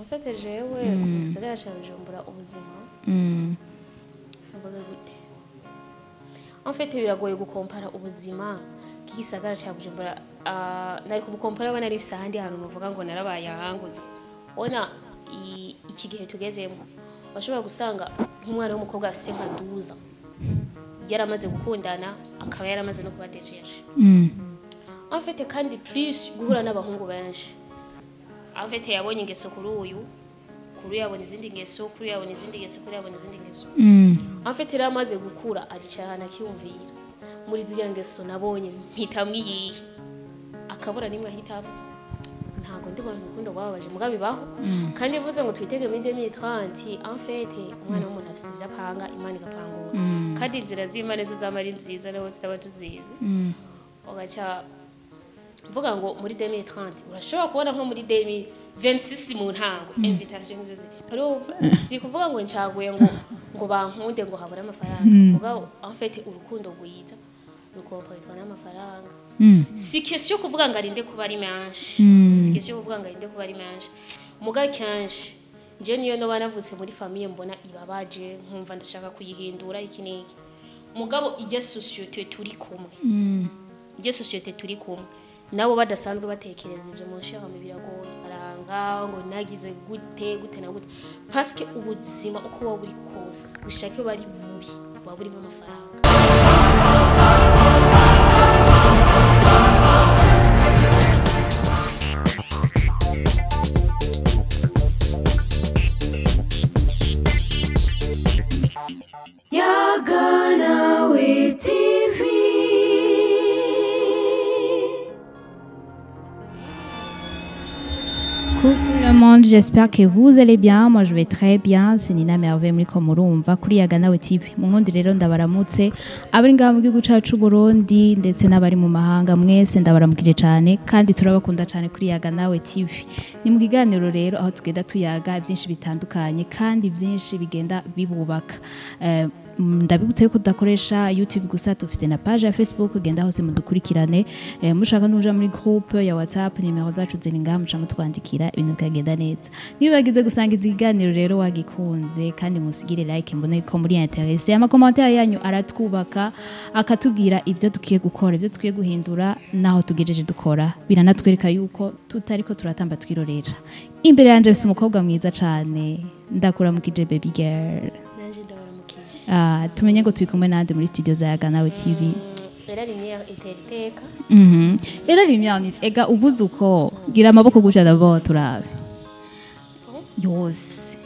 En fait jewe mu gisagara ca Bujumbura ubuzima mvuga gute en fait biragoye gukompara ubuzima k'igisagara ca Bujumbura nari kubukompara bana ari sahandi hantu muvuga ngo narabaye ahanguze ona iki gihe tugezemo bashobora gusanga nk'umwana w'umukobwa afite nka 12 yaramaze gukundana akaba yaramaze no kuba dejeje en fait kandi plus guhura n'abahungu benshi en fait yabonye ingeso kuri uyu yabona izindi ngeso kuri yabona izindi ngeso kuri yabona izindi ngeso en fait yaramaze gukura aricara akiyumvira muri ziriya ngeso nabonye mpitamwe yihe akabura nimwe ahitamo ntago ndi bantu ukunda babaje mugabe baho kandi bivuze ngo twitege muri 2030 en fait umwana w'umuntu afite ivyapanga imana igapangura kandi inzira z'Imana zo zamari nziza naho zitaba tuzize ogacha mvuga ngo muri 2030 urashobora kubona nko muri 2026 mu ntango invitation nziza ari si kuvuga ngo ncaguye ngo bankunde ngo habura amafaranga mugabo en fait urukundo rwiza rukomporitwa n'amafaranga si question kuvuga ngo arinde kuba ari menshi si question kuvuga ngo arinde kuba ari menshi muga kenshi je niyo no banavutse muri famille mbona ibabaje nkumva ndashaka kuyihindura iki niki mugabo ijya societe turi kumwe ijya societe turi kumwe nabo badasanzwe batekereza ivyo mu nshaka mu biragoye aranga ngo nagize gute na gute parce que ubuzima uko waba uri kose ushake bari mubi waba uri mu mafaranga Yaganawe TV. Coucou le monde, j'espère que vous allez bien. Moi je vais très bien. C'est Nina Merveille muri ko murumva kuri Yaganawe TV. Mu nkundi rero ndabaramutse abari ngaha mu gihugu cacu Burundi ndetse n'abari mu mahanga mwese ndabaramukije cyane kandi turabakunda cyane kuri Yaganawe TV. Ni mu kiganiro rero aho tugenda tuyaga byinshi bitandukanye kandi byinshi bigenda bibubaka. Ndabibutse ko tudakoresha YouTube gusa tufite na page ya Facebook ugenda hose mudukurikirane mushaka nuja muri groupe ya WhatsApp nimero zacu ziri ngaha muca mutwandikira ibintu kagenda neza niba bagize gusanga iziganiro rero wagikunze kandi musigire like mbone ko muri interesse ama commentaire yanyu aratwubaka akatubwira ibyo tukiye gukora ibyo tukiye guhindura naho tugejeje dukora biranatwereka yuko tutariko turatamba twirorera imbere yanje bise umukobwa mwiza cyane ndakuramukije baby girl tumenye ngo turi kumwe nande muri studio za Yaganawe TV. Era rimwe iteriteka. Era rimwe ega uvuze uko gira amaboko gusha davo turabe. Yose.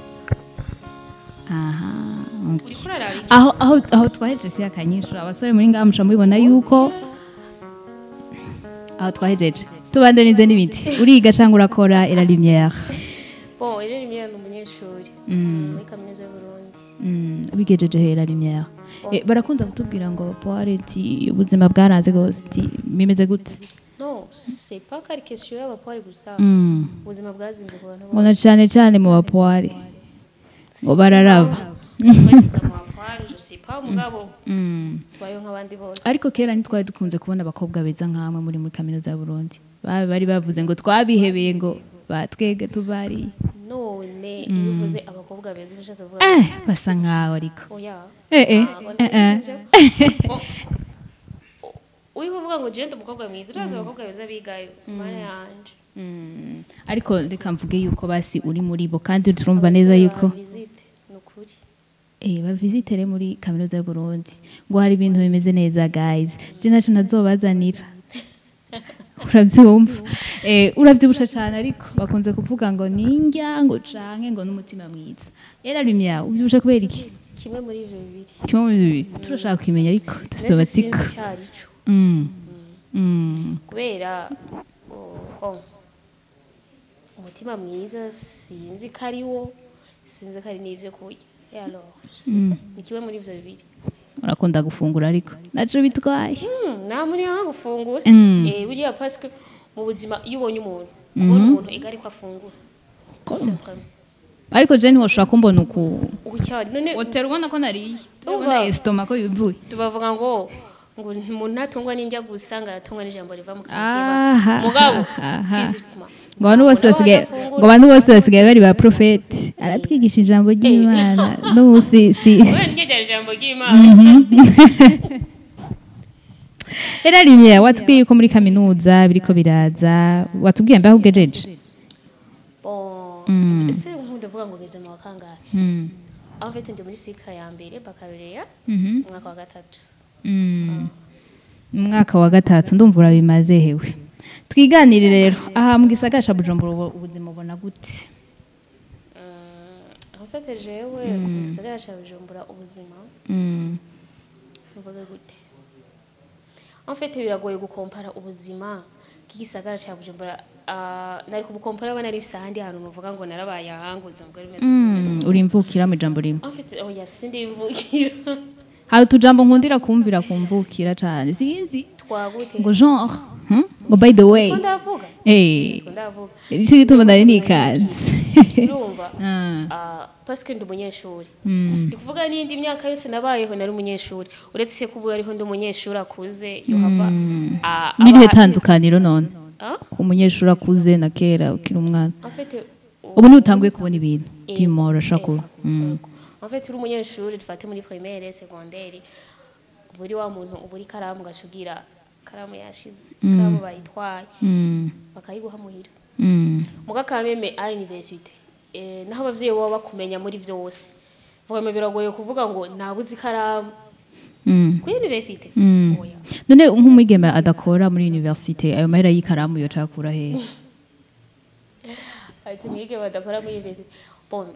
Aha. Aho twaheje kwiya kanyisho abasore muri ngaha musha mubibona yuko aho twahejeje. Tubandanize n'ibiti. Uriga cyangwa urakora era rimwe. Bon, era rimwe n'umunyeshuri muri kaminuza y'u Burundi. Bigejeje hera rimwe barakunda kutubwira ngo poireti ubuzima bwaranze gose bimeze gute non c'est pas car question y'aba poire gusa ubuzima bwazinze ku bantu bona cyane mu bapoire ngo bararaba je sais pas mugabo twayo nk'abandi bose ariko kera ntitwaye dukunze kubona abakobwa beza nkamwe muri kaminuza y'u Burundi bari bavuze ngo twabihebeye ngo batwege tubari none uvuze abakobwa beza bishatse vuga basa nkaho ariko oya uyu kuvuga ngo je umukobwa mwiza uraza abakobwa beza bigayo mana yanje ariko reka mvuge yuko basi uri muri bo kandi turumva neza yuko nukuri ba visitere muri kaminuza y'u Burundi ngo hari ibintu bimeze neza guys je naco nazobazanira urabyumva urabyibusha cyane ariko bakunze kuvuga ngo ninjya ngo canke ngo n'umutima mwiza era rimya ubyibusha kubera iki kimwe muri ivyo bibiri turashaka kumenya ariko dufite abatika kubera umutima mwiza sinzi ko ari wo sinzi ko ari n'ivyo kurya ni kimwe muri ivyo bibiri urakunda gufungura ariko naco bitwaye nta muri yo gufungura buriya parce que mu buzima iyo ubonye umuntu ubona umuntu igari ko afungura ariko je ntiwoshobora kumbona uku none otera ubona ko nariye ubona estoma ko yuzuye tubavuga ngo umuntu ntatungwa n'indya gusa ngo aratungwa n'ijambo riva mu kanwa mugabo physiquement ngo abantu bose basigaye bari ba profete aratwigisha ijambo ry'Imana n'usi wewe nigera ijambo ry'Imana era rimwe watubwiye ko muri kaminuza biriko biraza watubwiye mbaho ugejeje ese ndavuga ngo ngeze mu wakangahe en fait ndi muri sika ya mbere bakabirera umwaka wa gatatu umwaka wa gatatu ndumva urabimaze hewe twiganire rero aha mu gisagara ca Bujumbura ubuzima ubona gute en fait jewe mu gisagara ca Bujumbura ubuzima mvuga gute en fait biragoye gukompara ubuzima bw'igisagara ca Bujumbura nari kubukompara bana ari sahandi hano nuvuga ngo narabaye ahanguze ngo rimeze uri imvukira mu jambo rimwe en fait oya sindi imvukira hari tujambo nkundira kumvira kumvukira cyane sinzi twagute ngo genre ngo by the way ndavuga ndavuga icyo gituma ndari nikaze urumva parce que ndi umunyeshuri ndi kuvuga n'indi myaka yose nabayeho nari umunyeshuri uretse ko ubu ariho ndi umunyeshuri akuze yohava n'irihe tandukaniro none ku munyeshuri akuze na kera ukiri umwana en fait ubu nutanguye kubona ibintu dimora shakuru en fait uri umunyeshuri dufate muri primaire secondaire buri wa muntu uburi karamu gashugira karamu yashize karamu bayitwaye bakayiguha muhira muga kameme à l'université naho abavyeyi baba bakumenya muri vyose vuga biragoye kuvuga ngo nabuze karamu ku université oya none nk'umwigeme adakora muri université ayo mahera y'ikaramu yo cakura he ati mwigeme adakora muri université bon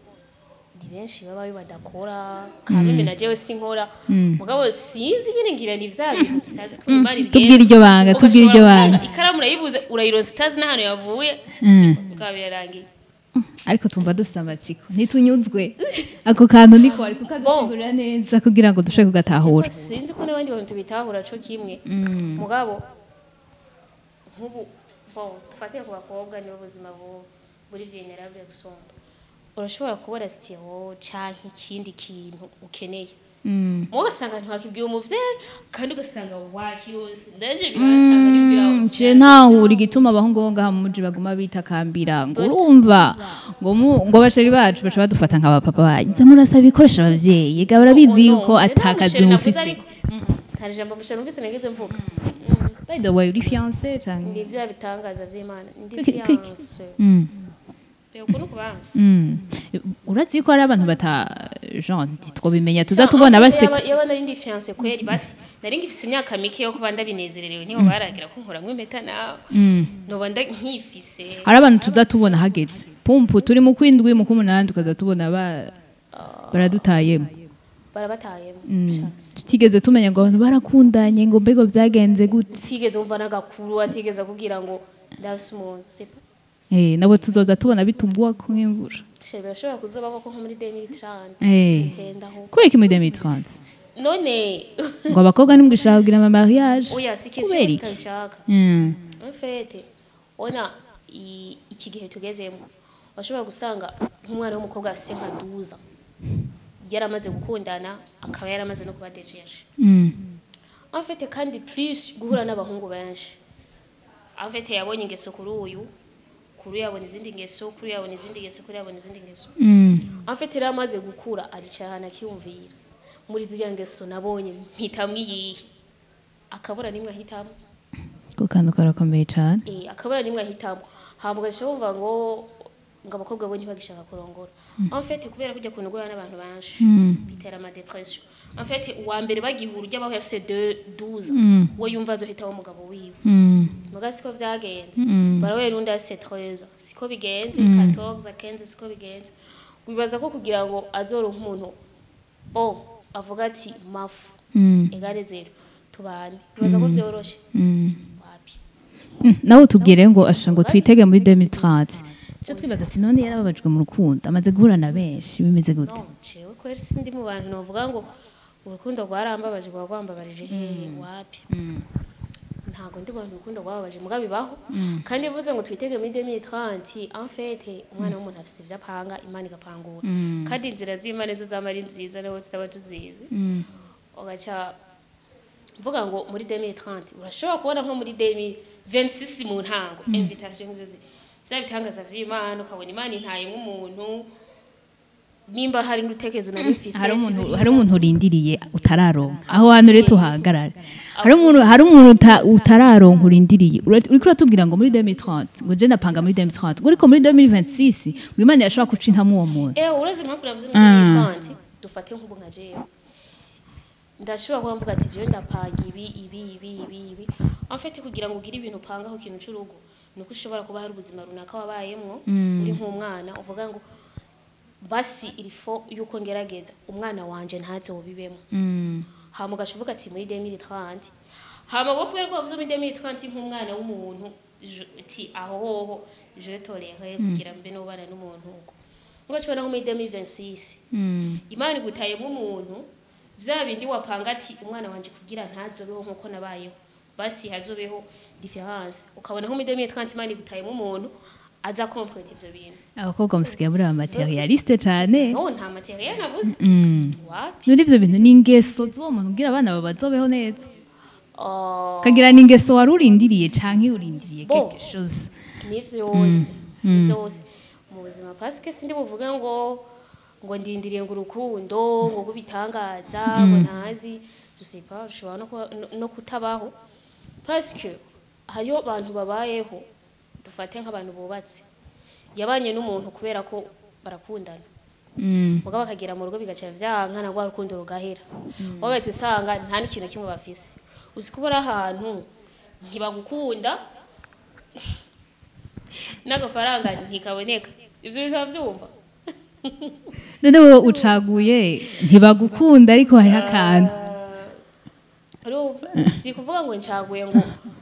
ni benshi baba badakora kameme na jewe sinkora mugabo sinzi nyine ngira ni vya bintu kitazi ko imari tubwira iryo banga ikaramu urayibuze urayironse itazi n'ahantu yavuye ukabirarangiye ariko tumva dufite amatsiko ntitunyuzwe ako kantu niko ariko kadusigurira neza kugira ngo dushe kugatahura sinzi ko n'abandi bantu bitahura cyo kimwe mugabo nk'ubu dufatiye ku bakobwa nibo buzima buri vulnerable gusumba urashobora kubona sitiro canke ikindi kintu ukeneye ugasanga ntiwakibwiye umuvyeyi kandi ugasanga wakirose ndaje biracanga n'ibiraho nce ntahura igituma abahungu bo ngaha mu muji baguma bitakambira ngo urumva ngo basheri bacu baca badufata nk'abapapa bagize murasaba ibikoresho abavyeyi ga barabizi yuko atakazi mufise hari jambo mushe numvise nagize mvuga by the way uri fiancé canke ni vya bitangaza vy'Imana ndi fiancé urazi ko ari abantu bata Jean twobimenya tuza tubona base yaba nari ndi fiancé kweri basi nari ngifise imyaka mike yo kuba ndabinezererewe niho baragira ko nkora impeta nawe no banda nkifise ari abantu tuza tubona hageze pumpu turi mu kwindwi mu kumunandi ukaza tubona baradutayemo barabatayemo tutigeze tumenya ngo abantu barakundanye ngo mbego byagenze gute tigeze umva nagakuru atigeze kugira ngo ndasumuntu nabo tuzoza tubona bitungwa ko nk'imvura shebe ashobora kuzoba ko muri 2030 tendaho kureka muri 2030 none ngo abakobwa nimwishaka kugira ama mariage oya sikese utashaka en fait ona iki gihe tugezemo bashobora gusanga nk'umwana w'umukobwa afite nka 12 yaramaze gukundana akaba yaramaze no kuba dejeje en fait kandi plus guhura n'abahungu benshi en fait yabonye ingeso kuri uyu kuri yabona izindi ngeso kuri yabona izindi ngeso kuri yabona izindi ngeso en fait yaramaze gukura aricana kiyumvira muri ziriya ngeso nabonye mpitamwe yihe akabura nimwe ahitamo ko kandi karakomeye cyane akabura nimwe ahitamo hambwa cyumva ngo abakobwa bo ntibagishaka kurongora en fait kubera kujya kunugura n'abantu banshi bitera ama depression en fait wa mbere bagihura ujya baho FC 12 wo yumva zo hitaho umugabo wiwe mugasi ko vyagenze barawe rundi FC 13 siko bigenze 14 15 siko bigenze wibaza ko kugira ngo azoronka umuntu avuga ati mafu egare 0 tubane wibaza ko vyoroshe wapi nawe tubwire ngo ashango twitege muri 2030 cyo twibaza ati none yarababajwe mu rukundo amaze guhura na benshi bimeze gute cewe kweri sindi mu bantu novuga ngo urukundo rwarambabaje rwambabarije wapi ntago ndi bantu urukundo rwababaje mugabe baho kandi bivuze ngo twitege muri 2030 en fait umwana w'umuntu afite ivyapanga imana igapangura kandi inzira z'Imana zo zamari nziza nabo tutaba tuzizi ogacha vuga ngo muri 2030 urashobora kubona nko muri 2026 mu ntango invitation nziza bya bitangaza vy'Imana ukabona Imana intaye nk'umuntu nimba hari n'utekerezo narifise hari umuntu urindiriye utararonka aho hantu rero tuhagarara hari umuntu utararonka urindiriye uriko uratubwira ngo muri 2030 ngo je napanga muri 2030 ngo ariko muri 2026 ngo Imana yashobora kucintamo uwo muntu urazi impamvu navuze muri 2030 dufate nk'ubu nka jewe ndashobora kuba mvuga ati jewe ndapanga ibi en fait kugira ngo ugire ibintu upangaho ikintu cy'urugo nuko ushobora kuba hari ubuzima runaka wabayemwo uri nk'umwana uvuga ngo basi ilifo yuko ngerageza umwana wanje ntaze wobibemo hama ugashuvuga ati muri 2030 hama bo kubera ko bavuze muri 2030 nk'umwana w'umuntu ati aho je tolere kugira mbe no bana n'umuntu uko ugashobora nko muri 2026 Imana igutaye nk'umuntu vya bindi wapanga ati umwana wanje kugira ntazobeho nkuko nabayeho basi hazobeho difference ukabona nko muri 2030 Imana igutaye nk'umuntu aza complete ivyo bintu abakobwa musigaye muri materialiste cyane no nta material navuze wapi nuri ivyo bintu n'ingeso z'uwo muntu kugira abana babazobeho neza kagira n'ingeso warurindiriye canke urindiriye quelque chose nivyo yose mu buzima parce que sindi buvuga ngo ndindiriye ngo urukundo ngo gubitangaza ngo ntazi je sais pas ushobora no kutabaho parce que hariyo abantu babayeho dufate nk'abantu bubatse yabanye n'umuntu kubera ko barakundana mugabo bakagera mu rugo bigaca vyanka nagwa rukundo rugahera wabetse usanga nta n'ikintu kimwe bafise uzi kubura ahantu ntibagukunda n'agafaranga ntikaboneka ivyo bintu bavyumva none wowe ucaguye ntibagukunda ariko hari akantu si kuvuga ngo ncaguye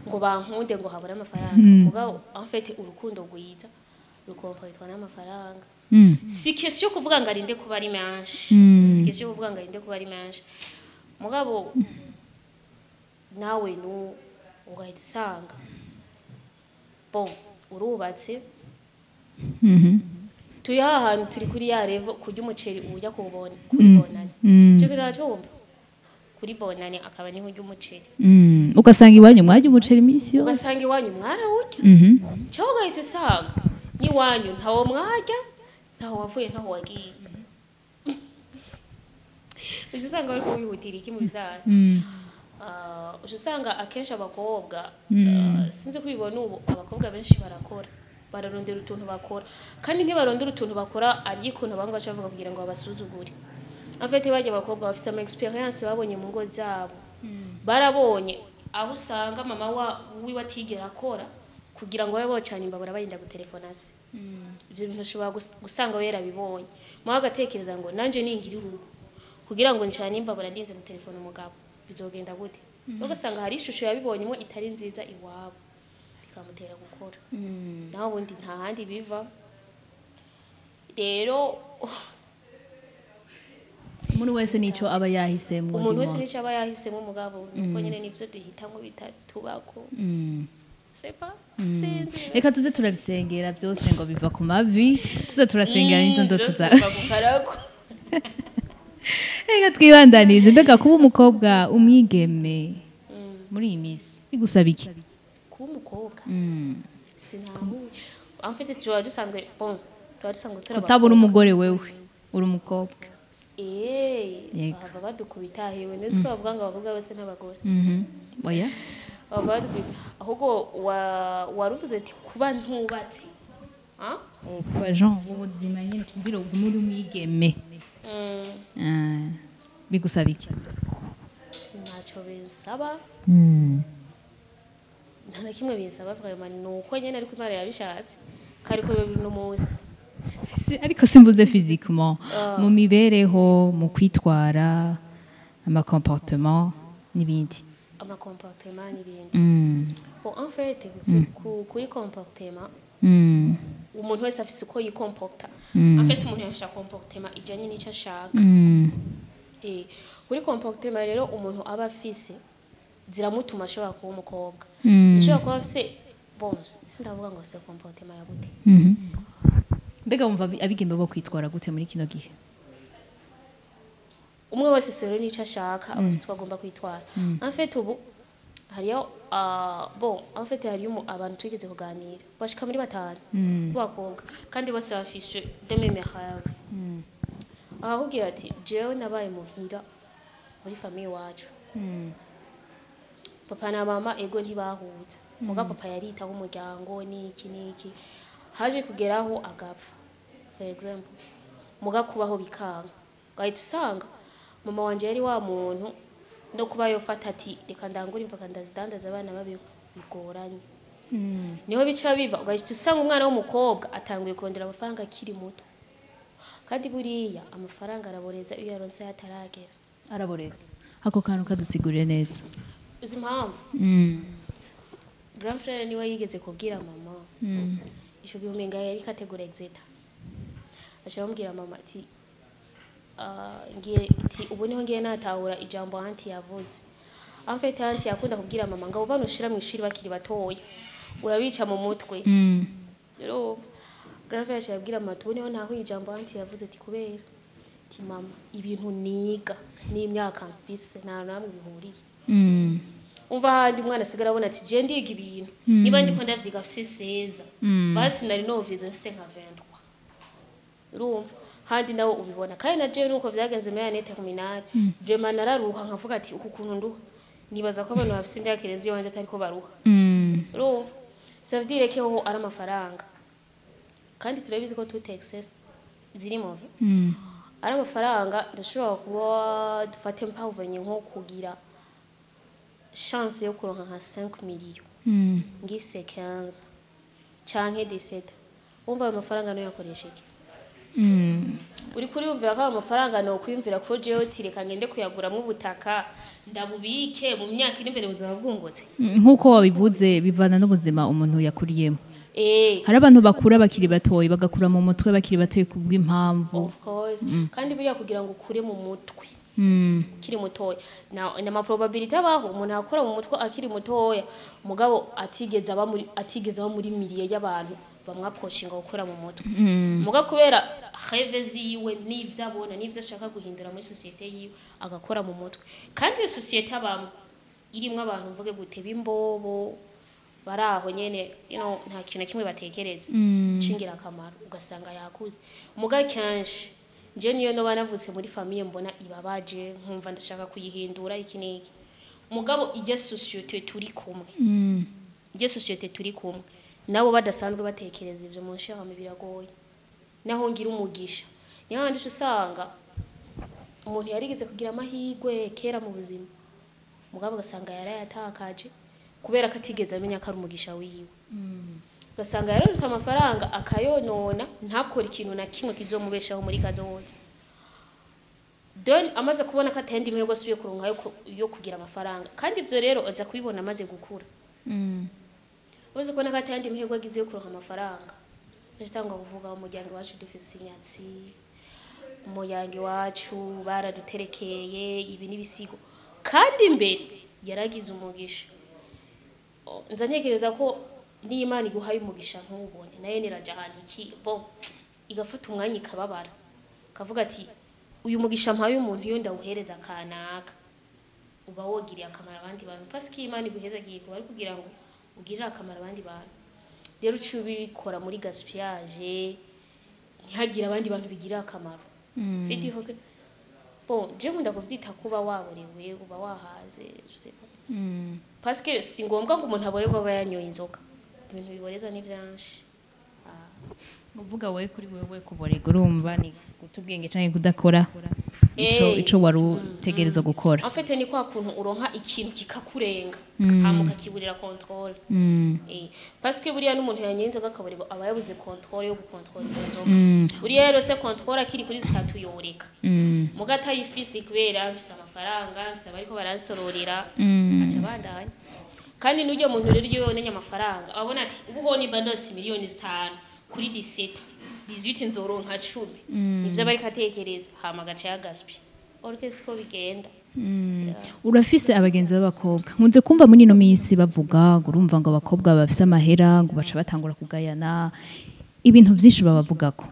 ngo bankunde ngo habura amafaranga mugabo en fait urukundo rwiza rukomporetwa n'amafaranga si question kuvuga ngo arinde kuba ari menshi si question kuvuga ngo arinde kuba ari menshi mugabo nawe no ugahita usanga bon urubatse turi ahantu turi kuri ya level kurya umuceri ujya kubona kuri bonane cyo kiracumva kuri bonane akaba niho ujya umuceri ugasanga iwanyu mwajya umuceri iminsi yose ugasanga iwanyu mwarawurya cyangwa ugahita usanga n'iwanyu ntawo mwajya ntaho wavuye ntaho wagiye uje usanga bari kubihutira iki mu bizaza uje usanga akenshi abakobwa sinzi kubibona ubu abakobwa benshi barakora bararondera utuntu bakora kandi ntibarondera utuntu bakora ari ikuntu abantu bacavuga kugira ngo babasuzugure afite bajya abakobwa bafite ama experience babonye mu ngo zabo barabonye aho usanga mama wiwe atigera akora kugira ngo babe bocana imbabura barinda gutelefona se ivyo bintu ushobora gusanga wera bibonye mu agatekereza ngo nanje ningira urugo kugira ngo ncane imbabura ndinze mu telefone umugabo bizogenda gute ugasanga hari ishusho yabibonyemo itari nziza iwabo bikamutera gukora naho ubundi nta handi biva rero umuntu wese nico aba yahisemo umuntu wese nico aba yahisemo umugabo nuko nyene nivyo duhitamwe bitatubako sepa sinzi reka tuze turabisengera byose ngo biva ku mavi tuze turasengera n'izo ndoto za reka twibandanize mbega kuba umukobwa umwigeme muri iyi minsi bigusaba iki kuba umukobwa sinahuye amfite tuba dusanzwe bon tuba dusanzwe turaba kutabura umugore wewe uri umukobwa baba badukubita hewe nese ko bavuga ngo abakobwa bose n'abagore oya baba badukubita ahubwo waruvuze ati kuba ntubatse kuba Jean ubuzima nyine kugira ngo muri umwigeme bigusaba iki ntacyo binsaba nta na kimwe binsaba vraiment nuko nyene ariko Imana yabishatse kariko biba no munsi ariko simbuze physiquement mu mibereho mu kwitwara ama comportement n'ibindi bon en fait kuri comportement umuntu wese afise uko yikomporta en fait umuntu yafisha comportement ijanye n'icyo ashaka kuri comportement rero umuntu aba afise ziramutuma ashobora kuba umukobwa ashobora kuba afise bon sindavuga ngo se comportement ya gute mbega wumva abigembe bo kwitwara gute muri kino gihe umwe wese sero n'icyo ashaka abafite agomba kwitwara en fait ubu hariyo bon en fait harimo abantu twigeze kuganira bashika muri batanu b'abakobwa kandi bose bafishe dememe rêve ahubwira ati jewe nabaye muhira muri famille wacu papa na mama ego ntibahuza muga papa yaritaho umuryango niki haje kugeraho agapfa for example muga kubaho bikanga gahita usanga mama wanje yari wa muntu no kuba yofata ati reka ndangura imvaka ndazidandaza abana babe bigoranye niho bica biva ugahita usanga umwana w'umukobwa atanguye kondera amafaranga akiri muto kandi buriya amafaranga araboreza iyo yaronse yataragera araboreza ako kantu kadusigurire neza uzi impamvu grand frère niwe yigeze kubwira mama isho gihumenga yari kategora exeta ashobora mama ati ngiye iti ubu niho ngiye natahura ijambo anti yavuze en fait anti yakunda kubwira mama ngo bano shira mu ishuri bakiri batoya urabica mu mutwe rero grand frère yabwira mama tubone ho naho ijambo anti yavuze ati kubera ati mama ibintu niga n'imyaka mfise nta namwe bihuriye umva handi umwana asigara abona ati je ndiga ibintu niba ndiko ndavyiga afise seza basi nari novyize afise nka 23 urumva handi nawe ubibona kandi na je nuko vyagenze muri Annette Kuminari vraiment nararuha nkavuga ati uku kuntu ndu nibaza ko abantu bafise imyaka irenze yanje atariko baruha urumva ça veut dire que ho ari amafaranga kandi turabizi ko tout excess ziri move ari amafaranga ndashobora kuba dufate mpavanye nko kugira chance yo kuronka nka 5 millions ngise 15 canke 17 umva ayo mafaranga no yakoresheje uri kuri uvira ko amafaranga no kwimvira ko jewe tireka ngende kuyagura mu butaka ndabubike mu myaka iri imbere buzima bwungutse nkuko wabivuze bivana n'ubuzima umuntu yakuriyemo hari abantu bakura bakiri batoyi bagakura mu mutwe bakiri batoyi kubw'impamvu of course kandi buriya kugira ngo ukure mu mutwe kiri mutoya na probability abaho umuntu akora mu mutwe akiri mutoya mugabo atigeze aba muri miliye y'abantu bamwaposhinga gukora mu mutwe muga kubera rêve ziwe n'ivyo abona n'ivyo ashaka guhindura muri societe yiwe agakora mu mutwe kandi iyo societe abamo irimwe abantu mvuge gute bimbobo baraho nyene nta kintu kimwe batekereza cingira akamaro ugasanga yakuze muga kenshi je niyo no banavutse muri famille mbona ibabaje nkumva ndashaka kuyihindura iki niki mugabo ije societe turi kumwe nabo badasanzwe batekereza ivyo mu nshaka mu biragoye naho ngira umugisha nyandi usanga umuntu yarigeze kugira amahigwe kera mu buzima mugabo gasanga yarayatakaje kubera ko atigeze amenya ko ari umugisha wiwe gasanga yaronse amafaranga akayonona ntakora ikintu na kimwe kizomubeshaho muri kazoza amaze kubona ko atenda imwe gose kuronka yo kugira amafaranga kandi ivyo rero aza kubibona amaze gukura uzi ko nakatandi imihego agize yo kuronka amafaranga ndashitanga kuvuga umuryango wacu dufise inyatsi umuryango wacu baraduterekeye ibi nibisigo kandi imbere yaragize umugisha nzanyekereza ko n'Imana iguhaye umugisha nk'ubone nayo niraja ahantu iki bo igafata umwanya ikababara kavuga ati uyu mugisha mpaye umuntu iyo ndawuhereza kanaka uba wogiriye akamara abandi bantu parce que Imana iguheza giye kuba ari kugira ngo ugirira akamara abandi bantu rero ubikora muri gaspillage ntihagira abandi bantu bigira akamaro fiti hoke bon je nkunda kuvyita kuba waborewe uba wahaze parce que si ngombwa ngo umuntu aborerwa aba yanyoye inzoga ibintu biboreza n'ivyanshi uvuga we kuri wewe kuborega urumva ni gutubwenge canke kudakora ico wari utegereza gukora en fait ni kwa kuntu uronka ikintu kikakurenga hamuka kiburira control parce que buriya n'umuntu yanyenze gakaborego aba yabuze control yo gukontrola inzoga buriya rero se control akiri kuri zitatu yoreka mugata yifisi kubera mfise amafaranga mfise bariko baransororera aca bandanya kandi n'ujye muntu rero iyo yonenya amafaranga abona ati ubu ni balance miliyoni 5 kuri 18 nzoronka 10 nivyo bari katekereza hama gace ya gaspi orkes ko bigenda urafise abagenzi b'abakobwa nkunze kumva muri no misi bavuga urumva ngo abakobwa bafise amahera ngo baca batangura kugayana ibintu vyinshi babavugako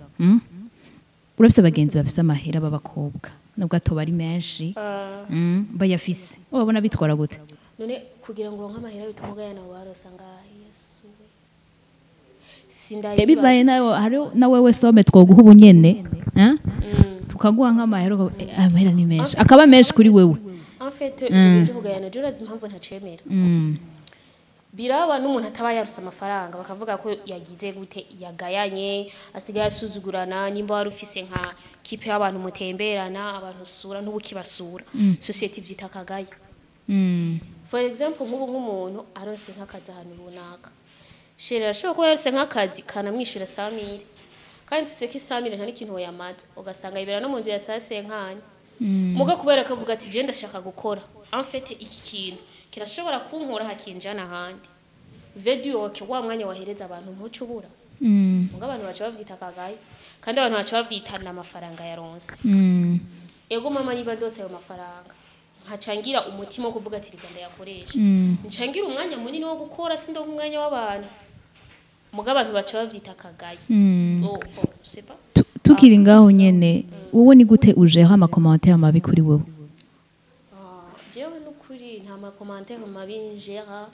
urafise abagenzi bafise amahera b'abakobwa nubwo atoba ari menshi bayafise ubabona bitwara gute none kugira ngo uronke amahera bituma ugayana warose ngahe Yesu bivaye nawe hari na wewe some twoguha ubunyene tukaguha nk'amahera amahera ni menshi akaba menshi kuri wewe en fait je kugayana je urazi impamvu ntacemera biraba n'umuntu ataba yaruse amafaranga bakavuga ko yagize gute yagayanye asigaye asuzugurana nimba wari ufise nka kipe y'abantu mutemberana abantu sura ntubukibasura society vyita kagaya for example nk'umuntu arose nk'akazi ahantu runaka shera ashobora kuba yarose nk'akazi kanamwishura 100,000 kandi seke 100,000 nta n'ikintu yamaze ugasanga ibera no mu nzu ya sase nkanya muga kubera akavuga ati je ndashaka gukora en fait iki kintu kirashobora kunkora hakinjana handi video wake wa mwanya wahereza abantu ntucubura muga abantu bacha bavyita kagaye kandi abantu bacha bavyitana amafaranga yaronse ego mama yiba dose ayo mafaranga nkacangira umutima wo kuvuga ati riganda yakoresha ncangira umwanya munini wo gukora sindo umwanya w'abantu muga abantu bacha bavyita kagaye c'est pas tukiri ngaho nyene wowe ni gute ujeho ama commentaire mabi kuri wewe jewe nukuri nta ma commentaire mabi njera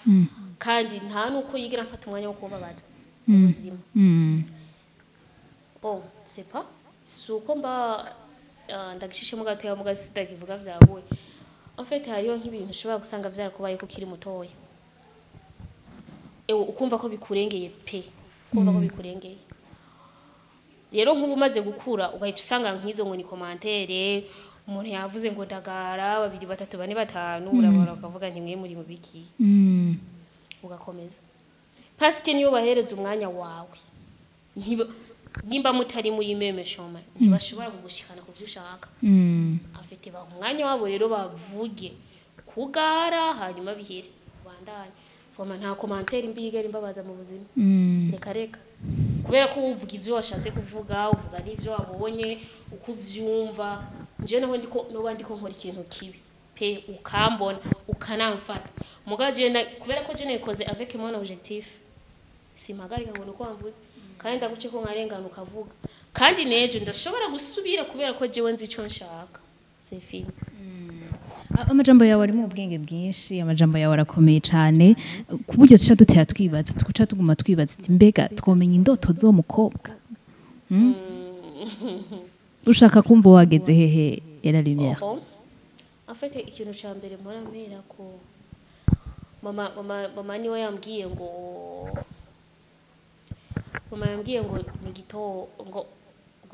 kandi nta nuko yigira mfata umwanya wo kubabaza ubuzima c'est pas suko mba ndagishishe mu gateka mu gasida kivuga vyawe en fait hariyo nk'ibintu ushobora gusanga vyarakubaye ko kiri mutoya ukumva ko bikurengeye pe ukumva ko bikurengeye rero nk'ubu maze gukura ugahita usanga nk'izo ngo ni commentaire umuntu yavuze ngo ndagara 2 3 4 5 urabara ukavuga nti mwe muri mu biki ugakomeza parce que niyo bahereza umwanya wawe nimba mutari muri meme shoma ntibashobora kugushikana ku byo ushaka afite ba umwanya wabo rero bavuge kugara hanyuma bihere bandanye foma nta commentaire mbiga imbabaza mu buzima reka kubera ko uvuga ivyo washatse kuvuga uvuga n'ivyo wabonye uko vyumva nje naho ndiko nobandiko nkora ikintu kibi pe ukambona ukanamfata mugaje kubera ko je nekoze avec mon objectif simagarika ngo nuko wamvuze kandi ndaguce ko nkarengana ukavuga kandi nejo ndashobora gusubira kubera ko jewe nzi ico nshaka c'est fini amajambo yawe ari mu bwenge bwinshi amajambo yawe arakomeye cyane ku buryo tuca dutera twibaza tuguca tuguma twibaza ati mbega twomenya indoto zo mukobwa ushaka kumva wageze hehe era lumière afite ikintu ca mbere mpora mpera ko mama niwe yambwiye ngo ni gito ngo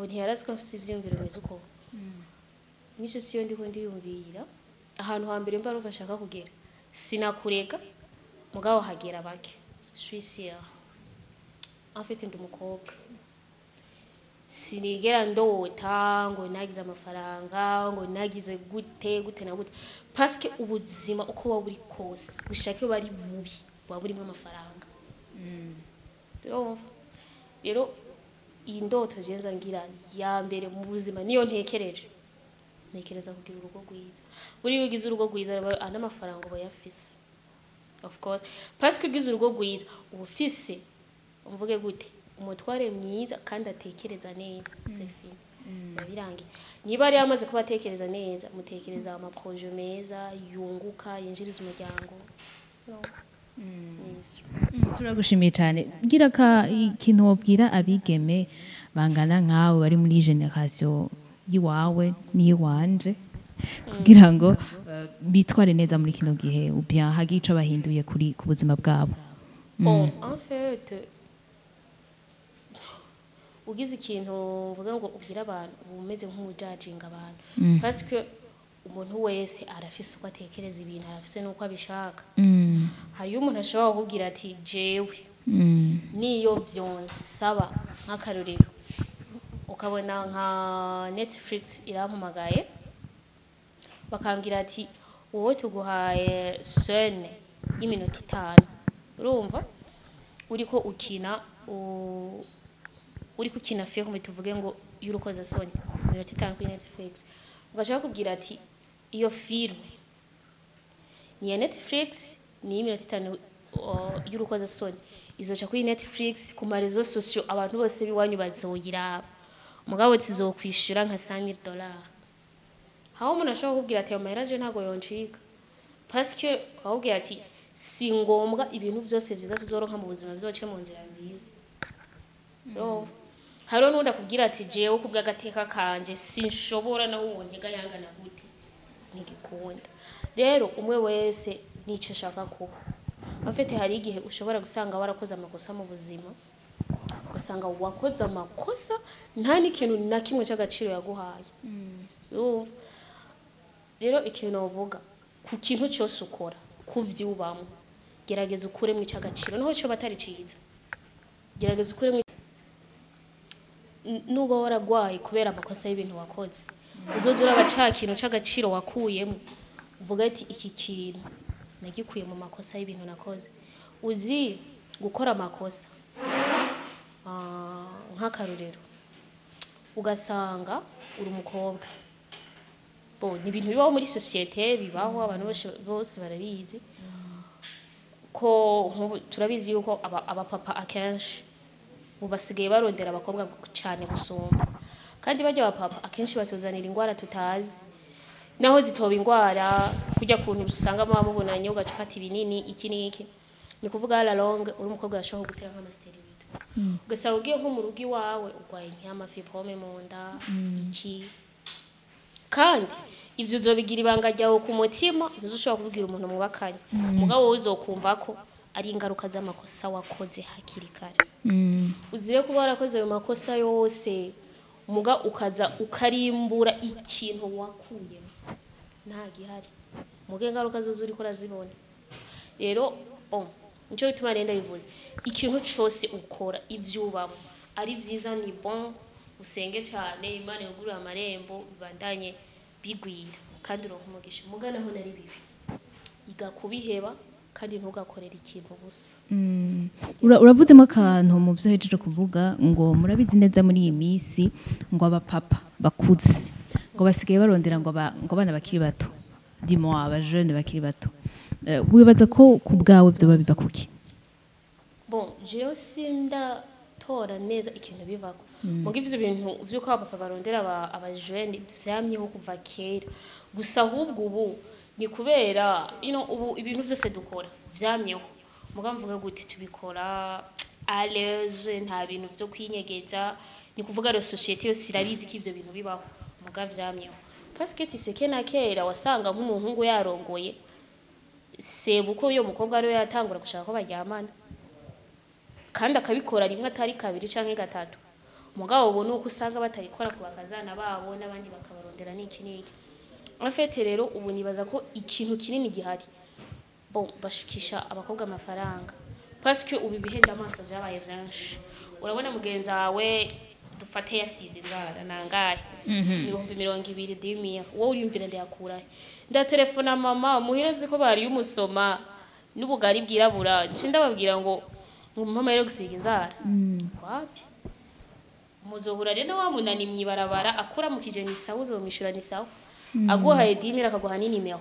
ntiyarazi ko mfise ivyumviro bimeze uko nisho siyo ndiko ndiyumvira ahantu hambere mba ruva shaka kugera sinakurega mugabo hagera bake Suisse afite ndi mukobwa sinigera ndota ngo nagize amafaranga ngo nagize gute na gute parce que ubuzima uko waburi kose bushake bari bubi waburimo amafaranga rero iyi ndoto jenza ngira ya mbere mu buzima niyo ntekereza kugira urugo rwiza buri wigize urugo rwiza n'amafaranga bayafise of course parce que ugize urugo rwiza ubufise umvuge gute umutware mwiza kandi atekereza neza c'est fini birangiye niba ari amaze kubatekereza neza mutekereza ama projet meza yunguka yinjiriza umuryango turagushimiye cyane gira ka ikintu wabwira abigeme bangana nkawe bari muri generation yiwawe niwanje kugira ngo bitware neza muri kino gihe ubya hagico bahinduye kuri ku buzima bwabo en fait ugize ikintu mvuga ngo ubwira abantu umeze nk'umujajinga abantu parce que umuntu wese arafise uko atekereza ibintu arafise nuko abishaka hari umuntu ashobora kukubwira ati jewe niyo vyonsaba nk'akarorero ukabona nka Netflix irampamagaye bakambwira ati wowe tuguhaye scene y'iminota 5 urumva uriko ukina film tuvuge ngo y'urukoza soni iminota 5 kuri Netflix ugashaka kubwira ati iyo film ni ya Netflix ni iminota 5 y'urukoza soni izoca kuri Netflix ku marezo sociaux abantu bose biwanyu bazoyiraba mugabo tizokwishura nka $100,000 hawo umuntu ashobora kubwira ati amahera je ntago yoncika parce que ahubwira ati si ngombwa ibintu byose byiza tuzoronka mu buzima bizoce mu nzira nziza hariho n'undi akubwira ati jewe kubw'agateka kanje sinshobora nawe uboneka yangana gute ntigikunda rero umwe wese nico ashaka kuba afite hari igihe ushobora gusanga warakoze amakosa mu buzima ugasanga wakoze amakosa nta n'ikintu na kimwe cy'agaciro yaguhaye rero ikintu navuga ku kintu cyose ukora kuvyubamo gerageza ukure mu cy'agaciro naho cyo batari ciza gerageza ukure mu nuba waragwaye kubera amakosa y'ibintu wakoze uzoza uraba ca kintu c'agaciro wakuyemo uvuga ati iki kintu nagikuye mu makosa y'ibintu nakoze uzi gukora amakosa nk'akarorero ugasanga uri umukobwa ni ibintu bibaho muri societe bibaho abantu bose barabizi ko turabizi yuko abapapa akenshi basigaye barondera abakobwa cyane gusumba kandi bajya abapapa akenshi batuzanira indwara tutazi naho zitoba indwara kujya kuntu usanga mubonanye ugaca ufata ibinini iki n'iki ni kuvuga la longue uri umukobwa yashobora gutera nk'amasteroid ugasanga ugiye nko mu rugo iwawe urwaye nk'amafibrome mu nda iki kandi ivyo uzobigira ibanga ryawe ku mutima uzoshobora kubwira umuntu mubakanye mugabo wowe uzokumva ko ari ingaruka z'amakosa wakoze hakiri kare uzire kuba warakoze ayo makosa yose muga ukaza ukarimbura ikintu wakuyemo nta gihari muge ingaruka zo zuri ko razibona rero nico bituma renda bivuze ikintu cyose ukora ivyubamo ari vyiza ni bon usenge cyane Imana yugurura amarembo bibandanye bigwira kandi uronka umugisha mugana ho nari bibi igakubiheba kandi ntugakorera ikintu busa uravuzemo akantu mu byo hejeje kuvuga ngo murabizi neza muri iyi minsi ngo abapapa bakuze ngo basigaye barondera ngo abana bakiri bato dimo abajene bakiri bato wibaza ko ku bwawe byo babiva kuki jewe sinda tora neza ikintu bivako muga ivyo bintu vyuko abapapa barondera abajene vyamyeho kuva kera gusa ahubwo ubu ni kubera ubu ibintu byose dukora vyamyeho muga mvuga gute tubikora aleze nta bintu byo kwinyegeza ni kuvuga ro societe yose irabizi ko ivyo bintu bibaho muga vyamyeho parce que tiseke na kera wasanga nk'umuhungu yarongoye sebuko yo mukobwa ariyo yatangura gushaka ko baryamana kandi akabikora rimwe atari kabiri canke gatatu mugabo ubu nuko usanga batarikora ku bakazana babo n'abandi bakabarondera n'iki n'iki afete rero ubu nibaza ko ikintu kinini gihari bashukisha abakobwa amafaranga parce que ubu bihenda amaso byabaye vyinshi urabona mugenzi wawe dufate yasize indwara nangahe 220,000 wowe uriyumvira ndayakurahe ndatelefona mama muhirazi ko bari umusoma n'ubugari bwirabura ndababwira ngo mama rero gusiga inzara wapi muzohura rero wamunani mwibarabara akura mu kijeni sawa uzomishura ni sawa aguhaye 10,000 akaguha n'inimero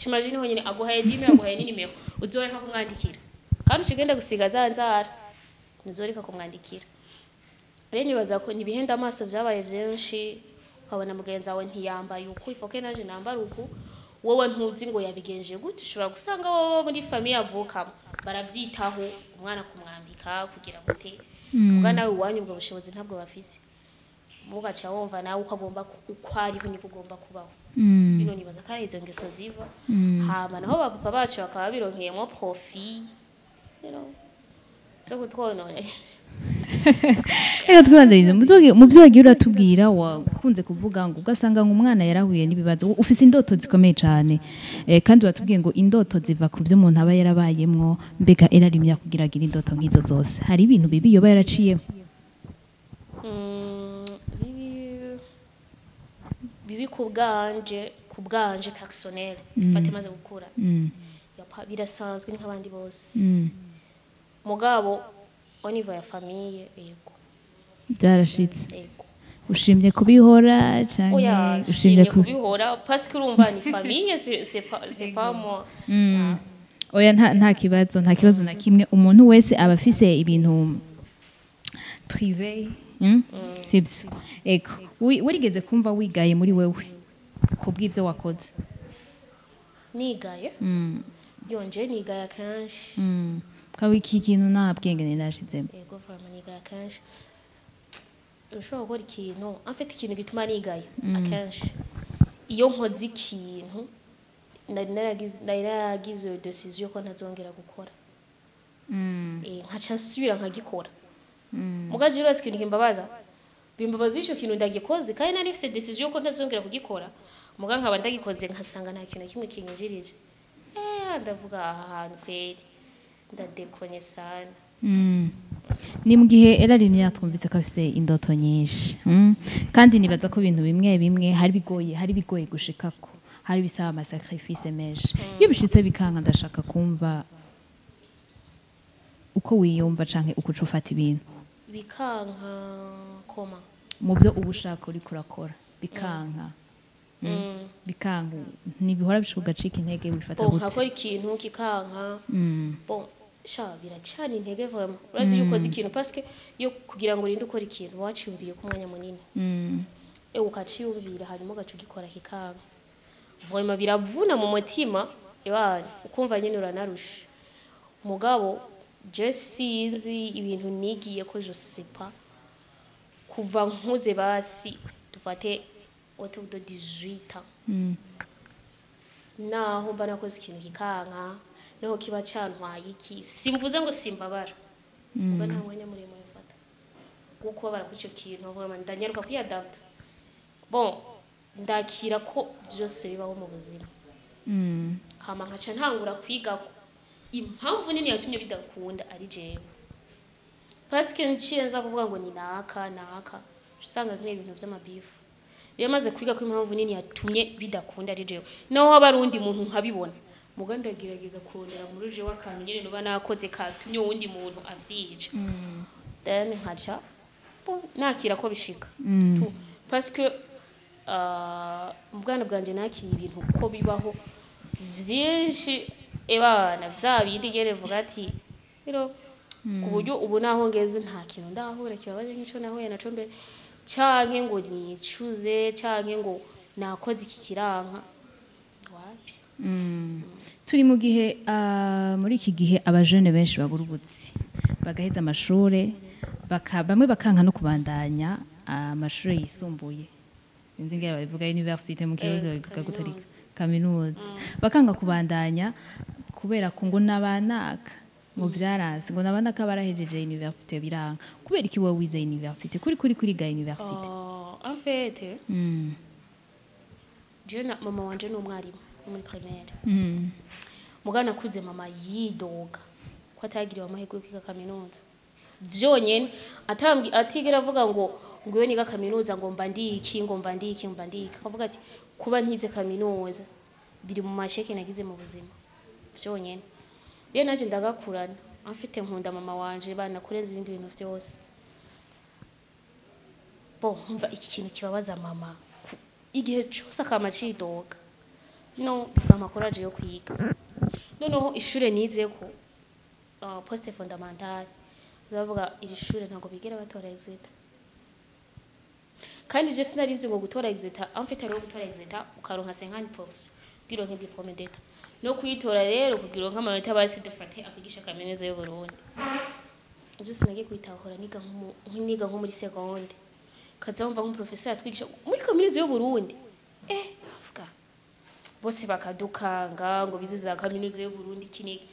imagine ho nyine aguhaye 10,000 aguhaye n'inimero uzoreka kumwandikira kandi ukigenda gusiga zanzara uzoreka kumwandikira rero nibaza ko nibihenda amaso byabaye byinshi ukabona mugenzi wawe ntiyambaye uko ifoke naje nambara uko wowe ntuzi ngo yabigenje gute ushobora gusanga wowe muri famille avukamo baravyitaho umwana kumwambika kugira gute mugana uwanyu ubwo bushobozi ntabwo bafise mugaca wumva nawe ukagomba ukwariho niko ugomba kubaho bino nibaza ko ari izo ngeso ziva hama naho bapapa bacu bakaba bironkeyemo profit so kutwonona rero twandarize mu byo wagiye uratubwira wakunze kuvuga ngo ugasanga umwana yarahuye n'ibibazo ufise indoto zikomeye cyane kandi watubwiye ngo indoto ziva ku byo umuntu aba yarabayemwo mbega erarimya kugira agira indoto nk'izo zose hari ibintu bibi yoba yaraciyemo bibi ku bwanje personnel fate maze gukura birasanzwe nk'abandi bose mugabo oniva ya famille yego byarashitse yego ushimye kubihora cyane ushimye kubihora parce que urumva ni famille c'est pas moi oya nta kibazo na kimwe umuntu wese aba afise ibintu privé sibyo ego warigeze kumva wigaye muri wewe kubw'ivyo wakoze nigaye yonje nigaya kenshi kawe iki kintu nta bwenge ninashizemo yego vraiment nigaya kenshi ushobora gukora ikintu afite ikintu gituma nigaya akenshi iyo nkoze ikintu nari naragize decision ko ntazongera gukora nkaca nsubira nkagikora mugaje rero ikintu kimbabaza bimbabaza icyo kintu ndagikoze kandi nari mfite decision ko ntazongera kugikora muga nkaba ndagikoze nkasanga nta kintu kimwe kinyujirije ndavuga aha hantu kweri ndadekonye sana ni mu gihe erarimye yatwumvise ko afise indoto nyinshi kandi nibaza ko ibintu bimwe bimwe hari bigoye gushikako hari bisaba ama sacrifice menshi iyo bishitse bikanga ndashaka kumva uko wiyumva canke uko ufata ibintu bikanka koma mu byo ubushaka uri kurakora bikanka bikanka ntibihora bishika ugacika intege wifata gute hakora ikintu kikanka bon sha biracana intege vraiment urazi yuko ikintu parce que yo kugira ngo urinde ukora ikintu waciyumviye ku mwanya munini ukaciyumvira harimo gacu gikora kikanka vraiment biravuna mu mutima ebana ukumva nyene uranarusha mugabo je sinzi ibintu nigiye ko je sais pas kuva nkuze basi dufate autour de 18 ans naho mba nakoze ikintu kikanka naho kiba cantwaye iki simvuze ngo simbabara ubwo nta mwanya muremure mfata kuko babara ku ico kintu vraiment ndanyaruka kwiadapt bon ndakira ko byose bibaho mu buzima hama nkaca ntangura kwiga ko impamvu nini yatumye bidakunda ari jewe parce que nciyenza kuvuga ngo ni naka usanga nkene ibintu by'amabifu rero maze kwiga ko impamvu nini yatumye bidakunda ari jewe naho abarundi muntu nkabibona muganda gerageza kurondera muri jewe akantu nyene no banakoze katumye uwundi muntu avyica then nkaca nakira ko bishika parce que mu bwana bwanje nakira ibintu ko bibaho vyinshi ebana vyabindi gere vuga ati rero ku buryo ubu naho ngeze nta kintu ndahura kibabaje nk'ico nahuye naco mbe canke ngo nicuze canke ngo nakoze iki kiranka wapi turi mu gihe muri iki gihe abajene benshi baburubutse bagaheza amashure bamwe bakanka no kubandanya amashure yisumbuye sinzi ngera bavuga university mu kirundi bavuga gutari kaminuza bakanga kubandanya kubera ko ngo nabanaka ngo vyarase ngo nabanaka barahejeje university biranga kubera iki wowe wize university kuri ga university en fait jena mama wanje no mwarimu muri primaire mugana kuze mama yidoga ko atagiriwe amahirwe yo kwiga kaminuza vyonyene atigera avuga ngo ngwiwe niga kaminuza ngo mbandiki akavuga ati kuba ntize kaminuza biri mu masheke nagize mu buzima vyonyene rero naje ndagakurana afite nkunda mama wanje bana kurenza ibindi bintu vyose bo mva iki kintu kibabaza mama igihe cyose akamacidoga no bikamakuraje yo kwiga noneho ishure nize ko poste fondamentale zavuga iri shure ntago bigera batora exit kandi je sinarinzi ngo gutora exit amfite rero gutora exit ukaronka 50% biro nke diplome d'etat no kuyitora rero kugira nk'amanota basi dufate akigisha kaminuza y'u Burundi ibyo sinagiye kwitahora niga nko muri seconde kazamva nk'umuprofesseur atwigisha muri kaminuza y'u Burundi avuga bose bakadukanga ngo biziza kaminuza y'u Burundi kiniki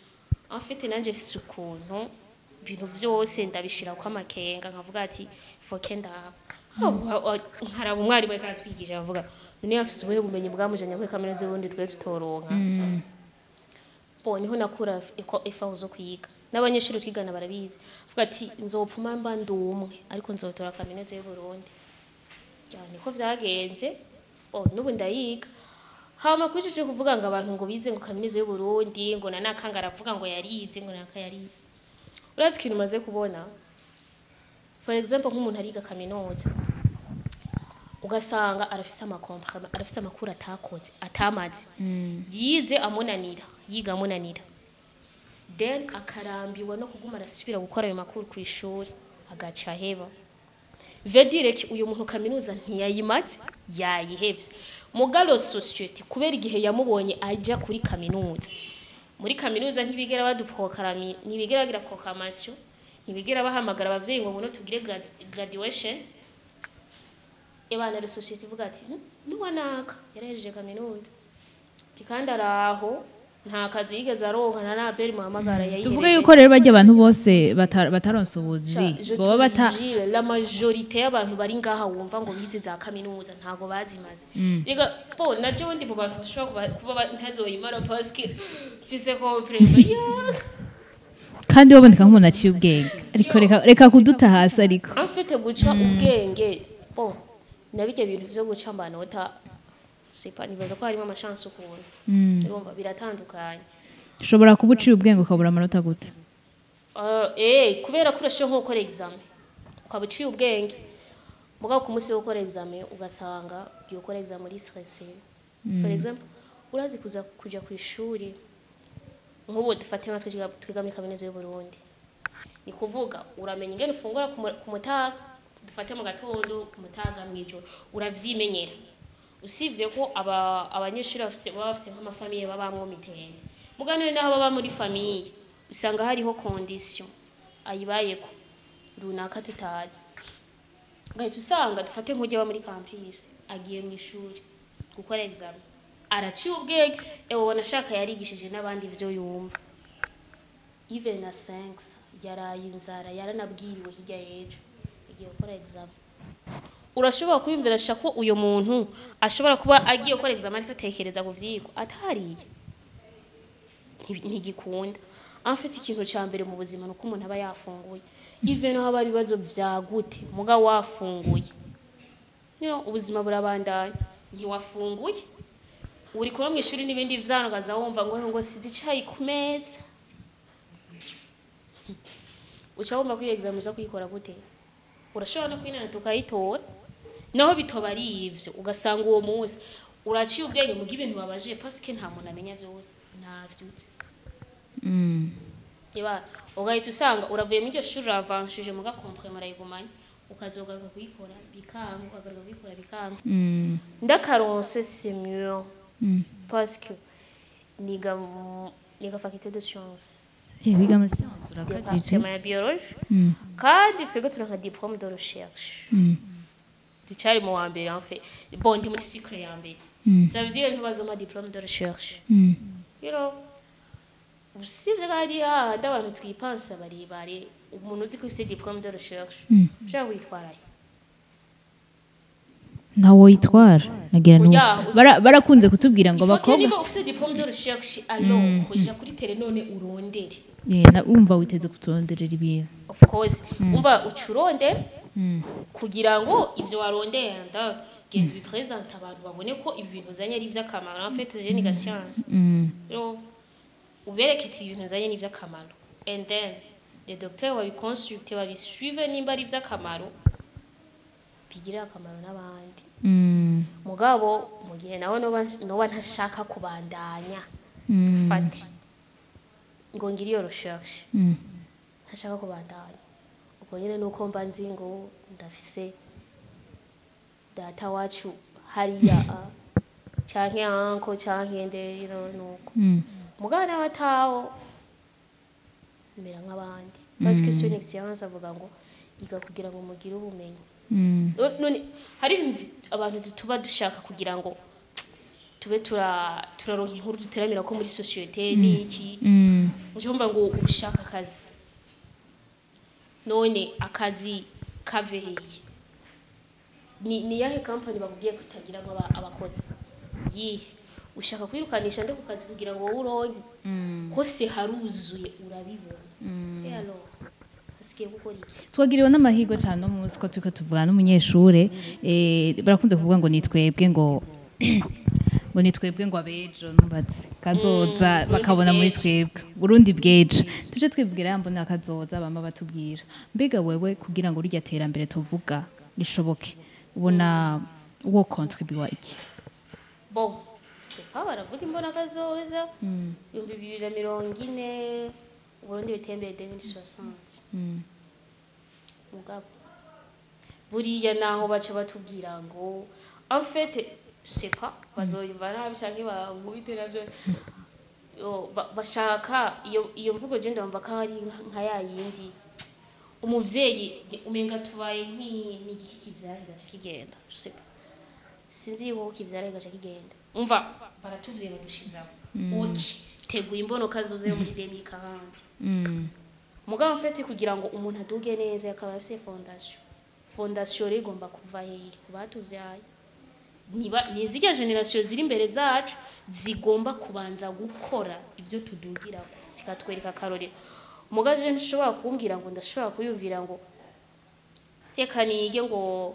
amfite nanje fise ukuntu ibintu vyose ndabishira kwa makenga nkavuga ati fokenda nkaraba umwarimu reka atwigisha avuga none afise ubuhe bumenyi bwamujanye kuri kaminuza y'ubundi twe tutoronka bo niho nakura efa zo kwiga n'abanyeshuri twigana barabizi avuga ati nzopfuma mba ndumwe ariko nzotora kaminuza y'u Burundi cyane ko vyagenze n'ubu ndayiga hama kujije kuvuga ngo abantu ngo bize ngo kaminuza y'u Burundi ngo nanakanga aravuga ngo yarize ngo naka yarize urazi kintu maze kubona for example nk'umuntu ariga kaminuza ugasanga arafise amakuru atakoze atamaze yize amunanira yiga amunanira then akarambiwa no kuguma arasubira gukora ayo makuru ku ishuri agaca heba vedireki uyu muntu kaminuza ntiyayimaze yayihevye mugalo society kubera igihe yamubonye ajya kuri kaminuza muri kaminuza ntibigera baduprogramer ntibigera bagira proclamation ntibigera bahamagara abavyeyi ngo muno tugire graduation ebana de society ivuga ati nubonaka yarahejeje kaminuza kandi araho nta kazi yigeze aronka na naberi muhamagara yayihereje tuvuga yuko rero bajya abantu bose bataronse ubuzi boba bata la majorité y'abantu bari ngaha wumva ngo bize za kaminuza ntago bazimaze rega bo naje wundi mu bantu bashobora kuba ntazoyimara parce que fise ko prebe kandi waboneka nk'umuntu aciye ubwenge ariko reka kuduta hasi ariko afite guca ubwenge bo nabijye bintu vyo guca amanota sepa nibaza ko harimo amashansi ukuntu urumva biratandukanye ushobora kuba uciye ubwenge ukabura amanota gute kubera ko urashoboye nko gukora examen ukaba uciye ubwenge mugabo ku munsi wo gukora examen ugasanga ugiye gukora examen muri stressé for example urazi kuja ku ishuri nk'ubu dufate natwe twiga muri kaminuza y'u Burundi ni kuvuga uramenya ingene ufungura ku mutaga dufate mu gatondo ku mutaga mw'ijoro uravyimenyera usivye ko abanyeshuri baba bafite nk'amafamiye babamwo mitende muganire naho baba muri famiye usanga hariho condition ayibayeko runaka tutazi ngahita usanga dufate nk'ujya ba muri campus agiye mu ishuri gukora examen araciye ubwenge ubona ashaka yarigishije n'abandi ivyo yumva even na 5 yaraye inzara yaranabwiriwe hirya y'ejo agiye gukora examen urashobora kwiyumvira ko uyo muntu ashobora kuba agiye gukora examen ariko atekereza ku vyiko atariye ntigikunda afite ikintu ca mbere mu buzima nuko umuntu aba yafunguye even aho bari bibazo vyagute muga wafunguye ubuzima burabandanya ntiwafunguye uri kuba mu ishuri n'ibindi vyanogaza wumva ngo sizicaye ku meza uca wumva ko iyo examen uza kuyikora gute urashobora no kwinana tukayitora naho bitoba ari ivyo ugasanga uwo munsi uraciye ubwenge mu ibintu babaje parce que nta muntu amenya vyose ntavyutse yeba ugahita usanga uravuye mu iryo shuri avanshije mu gakomprema arayigumanya ukazogaruka kuyikora bikanga ukagaruka kuyikora bikanga ndakaronse c'est mieux parce que niga faculté de sciences biga mu sciences urakajije ma biologie kandi twego turaka diplôme de recherche Tichari mu wa mbere en fait bon ndi muri cycle ya mbere ça veut dire ntibazoma diplôme de recherche you know usibye kandi abantu twipansa bari umuntu uzi ko ufite diplôme de recherche ushaka kwitwarayo nawo yitwara nagira no barakunze kutubwira ngo bakobwa niba ufite diplôme de recherche alors kuja kuri tele none urondere na umva witeze kutonderera ibintu of course umva ucuronde kugira ngo ivyo warondera genda bipresente abantu babone ko ibi bintu zanye ari vy'akamaro en fait je ni ga science ubereke ati ibintu zanye ni vy'akamaro and then les docteurs babiconsulte babisuive nimba ari vy'akamaro bigira akamaro n'abandi mugabo mu gihe nawe no ntashaka kubandanya fati ngo ngiri iyo recherche ntashaka kubandanya ubwo nyine nuko mba nzi ngo ndafise data wacu hariya canke anko canke nde nuko mugana watawo mera nk'abandi parce que c'est une expérience avuga ngo iga kugira ngo mugire ubumenyi none hari abantu tuba dushaka kugira ngo tube turaronka inkuru duteramira ko muri societe niki ujumva ngo ushaka akazi none akazi kaveye ni yahe company bakubwiye kutagira ngo abakozi yihe ushaka kwirukanisha nde ku kazi kugira ngo wowe uronke hose haruzuye urabibona alors asikiye gukora iki twagiriwe n'amahigo cyane umunsi ko turiko tuvugana n'umunyeshure barakunze kuvuga ngo nitwebwe ngo nitwebwe ngo abejo ntubaze kazoza bakabona muri twebwe Burundi bwejo tuje twibwira yambona kazoza bamba batubwira mbega wewe kugira ngo urya terambere tuvuga rishoboke ubona uwo contribue iki bon c'est pas baravuga imbona kazoza 2040 Burundi bitembeye 2060 mugabo buriya naho baca batubwira ngo en fait c'est pas bazoyumva nabi canke bangubite navyo bashaka iyo mvugo je ndumva ko ari nka ya yindi umuvyeyi umenga tubaye nk'igiki kivyara gace kigenda sinzi yuko kivyara gace kigenda umva baratuvye bagushizaho oki teguye imbono kazoze muri 2040 mugabo mfete kugira ngo umuntu aduge neza yakaba afise fondation rigomba kuva hehe kubatuvyaye nizirya generation ziri imbere zacu zigomba kubanza gukora ibyo tudugira zikatwereka karorero mugaje nshobora kumbwira ngo ndashobora kuyumvira ngo reka nige ngo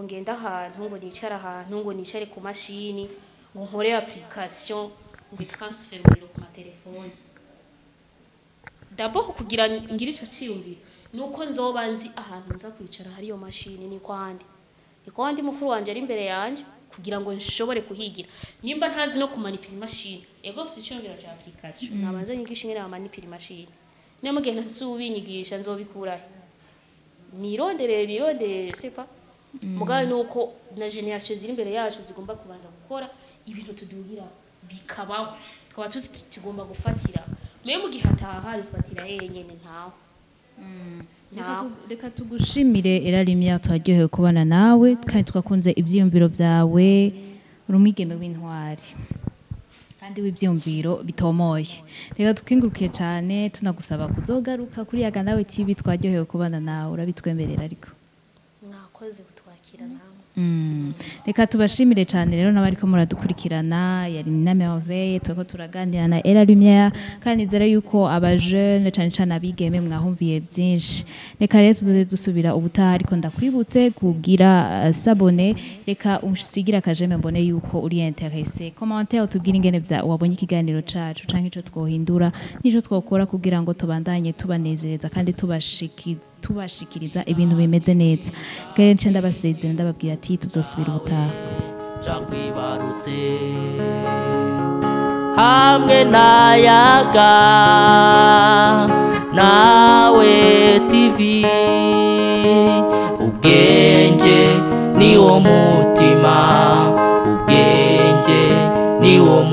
ngenda ahantu ngo nicara ahantu ngo nicare ku mashini ngo nkore application ngo transfer ku matelefone d'abord kugira ngira ico ciyumvira nuko nzoba nzi ahantu nza kwicara hari yo mashini ni kwandi mukuru wanje ari imbere yanje kugira ngo nshobore kuhigira nimba ntazi no kumanipira machine ego fisi cyongera cya application nabanza nyigisha ingene bamanipira machine nemugihe ntasubinyigishya nzobikura nirondere sepa mugabe nuko na generation ziri imbere yacu zigomba kubanza gukora ibintu tudugira bikabaho twaba tuzi tugomba gufatira mwe mugihe ataha bifatira yenyene ntaho reka tugushimire Eralimia twaryohewe kubana nawe kandi twakunze ibyiyumviro byawe urumwigeme w'intwari kandi w'ibyiyumviro bitomoye reka tukingurukiye cyane tunagusaba kuzogaruka kuri Yaganawe TV twaryohewe kubana nawe urabitwemerera ariko mwakoze kutwakira nawe reka tubashimire cyane rero n'abariko muradukurikirana yari Nina Merveille twako turaganira na Eralimia kandi nzera yuko abajeune cyane abigeme mwahumviye byinshi reka rero tuzoze dusubira ubutaha ariko ndakwibutse kugira sabone reka umusigira akajeme mbone yuko uri intéressé commentaire tubwire ingene wabonye ikiganiro cacu canke ico twohindura nico twokora kugira ngo tubandanye tubanezereza kandi tubashikiriza ibintu bimeze neza kandi nce ndabasezera ndababwira ati tuzosubira ubutaha Jakwibarutse hamwe nayaga nawe TV ubwenge ni wo mutima ubwenge ni wo